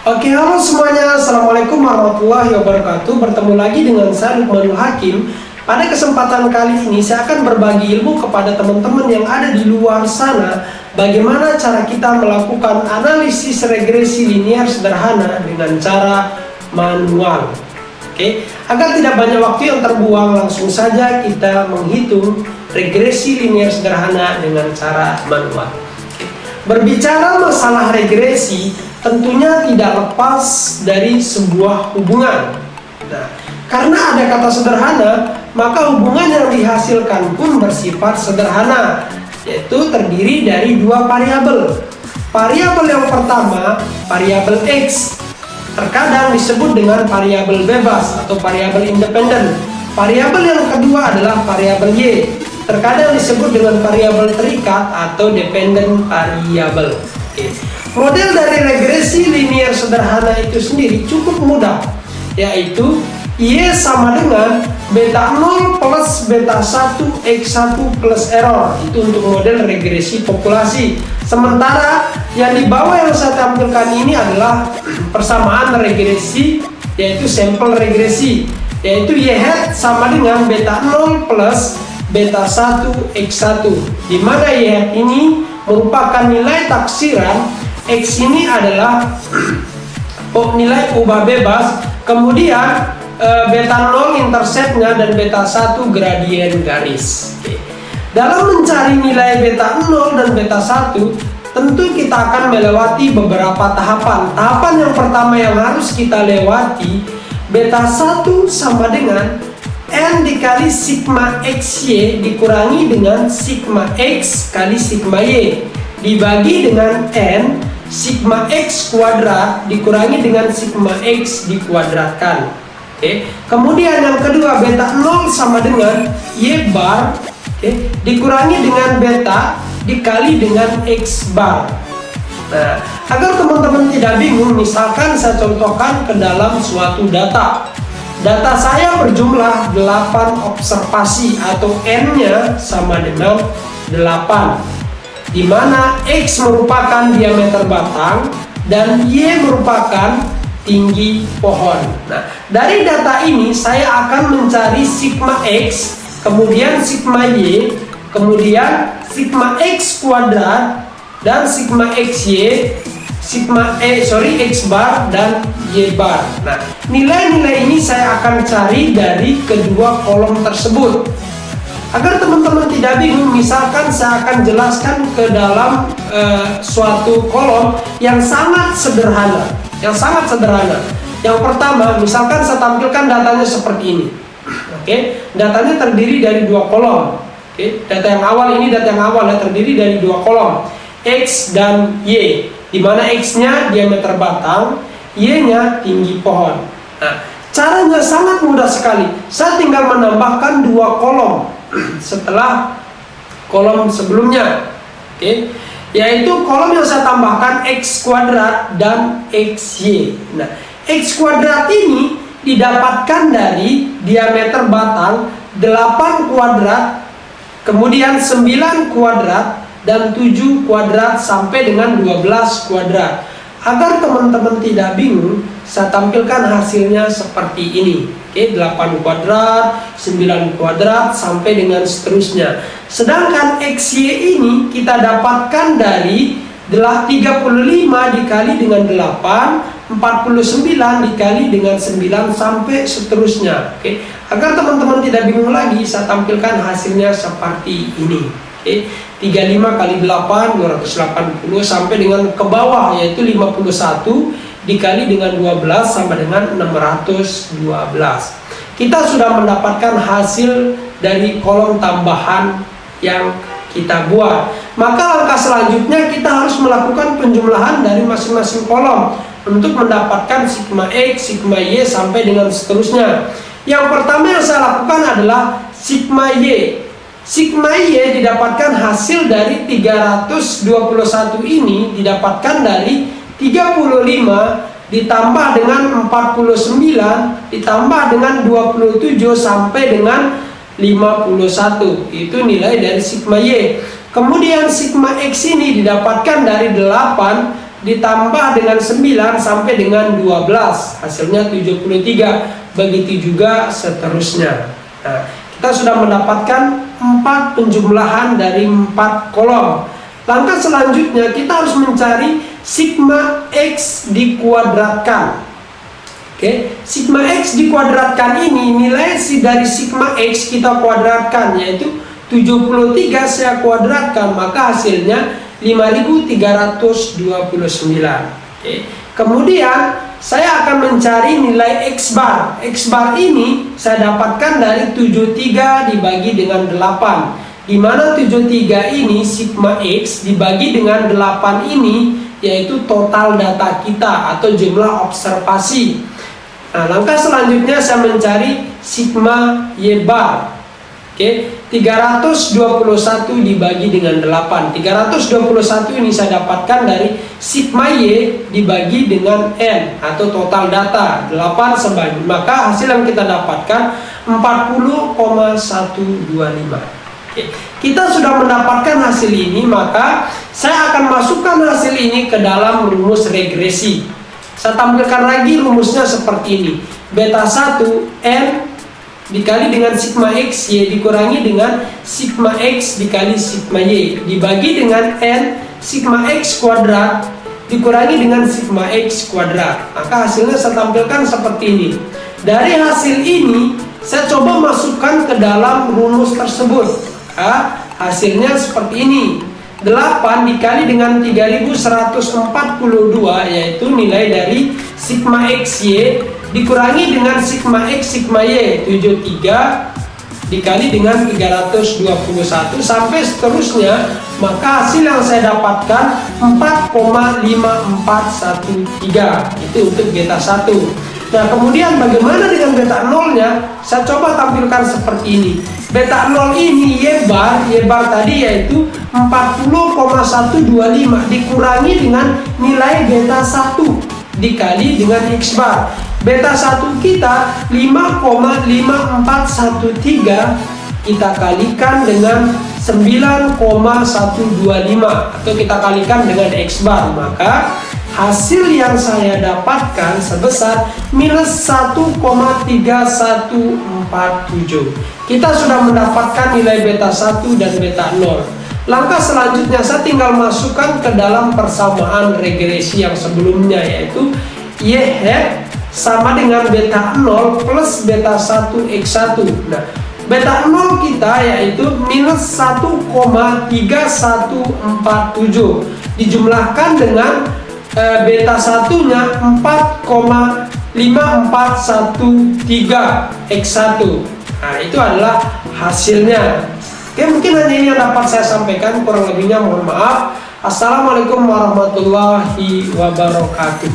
Oke, halo semuanya. Assalamualaikum warahmatullahi wabarakatuh. Bertemu lagi dengan saya Lukmanul Hakim. Pada kesempatan kali ini saya akan berbagi ilmu kepada teman-teman yang ada di luar sana, bagaimana cara kita melakukan analisis regresi linear sederhana dengan cara manual. Oke, agar tidak banyak waktu yang terbuang, langsung saja kita menghitung regresi linear sederhana dengan cara manual. Berbicara masalah regresi, tentunya tidak lepas dari sebuah hubungan. Nah, karena ada kata sederhana, maka hubungan yang dihasilkan pun bersifat sederhana, yaitu terdiri dari dua variabel. Variabel yang pertama, variabel X, terkadang disebut dengan variabel bebas atau variabel independen. Variabel yang kedua adalah variabel Y, terkadang disebut dengan variabel terikat atau dependent variable. Oke. Model dari regresi linear sederhana itu sendiri cukup mudah, yaitu Y sama dengan beta 0 plus beta 1 X1 plus error. Itu untuk model regresi populasi. Sementara yang di bawah yang saya tampilkan ini adalah persamaan regresi, yaitu sampel regresi, yaitu Y hat sama dengan beta 0 plus beta 1 X1, di mana Y hat ini merupakan nilai taksiran, X ini adalah nilai ubah bebas, kemudian beta 0 interceptnya dan beta 1 gradien garis. Oke. Dalam mencari nilai beta 0 dan beta 1, tentu kita akan melewati beberapa tahapan. Tahapan yang pertama yang harus kita lewati, beta 1 sama dengan N dikali sigma XY dikurangi dengan sigma X kali sigma Y dibagi dengan N sigma X kuadrat dikurangi dengan sigma X dikuadratkan. Oke. Kemudian yang kedua, beta 0 sama dengan Y bar, dikurangi dengan beta dikali dengan X bar. Nah, agar teman-teman tidak bingung, misalkan saya contohkan ke dalam suatu data. Data saya berjumlah 8 observasi atau N-nya sama dengan 8, di mana X merupakan diameter batang dan Y merupakan tinggi pohon. Nah, dari data ini saya akan mencari sigma X, kemudian sigma Y, kemudian sigma X kuadrat dan sigma XY, X bar dan Y bar. Nah, nilai-nilai ini saya akan cari dari kedua kolom tersebut. Agar teman-teman tidak bingung, misalkan saya akan jelaskan ke dalam suatu kolom yang sangat sederhana. Yang pertama, misalkan saya tampilkan datanya seperti ini. Oke, datanya terdiri dari dua kolom. Oke, data yang awal ini terdiri dari dua kolom, X dan Y, di mana X-nya diameter batang, Y-nya tinggi pohon. Nah, caranya sangat mudah sekali. Saya tinggal menambahkan dua kolom setelah kolom sebelumnya. Oke, yaitu kolom yang saya tambahkan X kuadrat dan XY. Nah, X kuadrat ini didapatkan dari diameter batang 8 kuadrat, kemudian 9 kuadrat dan 7 kuadrat sampai dengan 12 kuadrat. Agar teman-teman tidak bingung, saya tampilkan hasilnya seperti ini. Oke, 8 kuadrat, 9 kuadrat sampai dengan seterusnya. Sedangkan XY ini kita dapatkan dari 35 dikali dengan 8, 49 dikali dengan 9 sampai seterusnya. Oke, agar teman-teman tidak bingung lagi, saya tampilkan hasilnya seperti ini. Oke, 35 kali 8 280 sampai dengan ke bawah, yaitu 51 dikali dengan 12 sama dengan 612. Kita sudah mendapatkan hasil dari kolom tambahan yang kita buat. Maka langkah selanjutnya kita harus melakukan penjumlahan dari masing-masing kolom untuk mendapatkan sigma X, sigma Y sampai dengan seterusnya. Yang pertama yang saya lakukan adalah sigma Y. Sigma Y didapatkan hasil dari 321 ini didapatkan dari 35 ditambah dengan 49 ditambah dengan 27 sampai dengan 51. Itu nilai dari sigma Y. Kemudian sigma X ini didapatkan dari 8 ditambah dengan 9 sampai dengan 12, hasilnya 73. Begitu juga seterusnya. Nah, kita sudah mendapatkan 4 penjumlahan dari 4 kolom. Langkah selanjutnya kita harus mencari sigma X dikuadratkan. Oke, sigma X dikuadratkan ini, nilai dari sigma X kita kuadratkan, yaitu 73 saya kuadratkan, maka hasilnya 5329. Oke. Kemudian saya akan mencari nilai X bar. X bar ini saya dapatkan dari 73 dibagi dengan 8. Di mana 73 ini sigma X dibagi dengan 8 ini yaitu total data kita atau jumlah observasi. Nah, langkah selanjutnya saya mencari sigma Y bar. Oke, 321 dibagi dengan 8. 321 ini saya dapatkan dari sigma Y dibagi dengan N atau total data 8 sebanyak. Maka hasil yang kita dapatkan 40,125. Oke, kita sudah mendapatkan hasil ini, maka saya akan masukkan hasil ini ke dalam rumus regresi. Saya tampilkan lagi rumusnya seperti ini. Beta 1 N dikali dengan sigma X Y dikurangi dengan sigma X dikali sigma Y dibagi dengan N sigma X kuadrat dikurangi dengan sigma X kuadrat. Maka hasilnya saya tampilkan seperti ini. Dari hasil ini saya coba masukkan ke dalam rumus tersebut. Nah, hasilnya seperti ini. 8 dikali dengan 3142 yaitu nilai dari sigma XY dikurangi dengan sigma X sigma Y 73 dikali dengan 321 sampai seterusnya, maka hasil yang saya dapatkan 4,5413. Itu untuk beta 1. Nah, kemudian bagaimana dengan beta 0-nya? Saya coba tampilkan seperti ini. Beta 0 ini Y bar tadi yaitu 40,125 dikurangi dengan nilai beta 1 dikali dengan X bar. Beta 1 kita 5,5413 kita kalikan dengan 9,125 atau kita kalikan dengan X bar, maka hasil yang saya dapatkan sebesar minus 1,3147. Kita sudah mendapatkan nilai beta 1 dan beta 0. Langkah selanjutnya saya tinggal masukkan ke dalam persamaan regresi yang sebelumnya, yaitu Y hat sama dengan beta 0 plus beta 1 X1. Nah, beta 0 kita yaitu minus 1,3147 dijumlahkan dengan beta 1-nya 4,5413 X1. Nah, itu adalah hasilnya. Oke, mungkin hanya ini yang dapat saya sampaikan, kurang lebihnya mohon maaf. Assalamualaikum warahmatullahi wabarakatuh.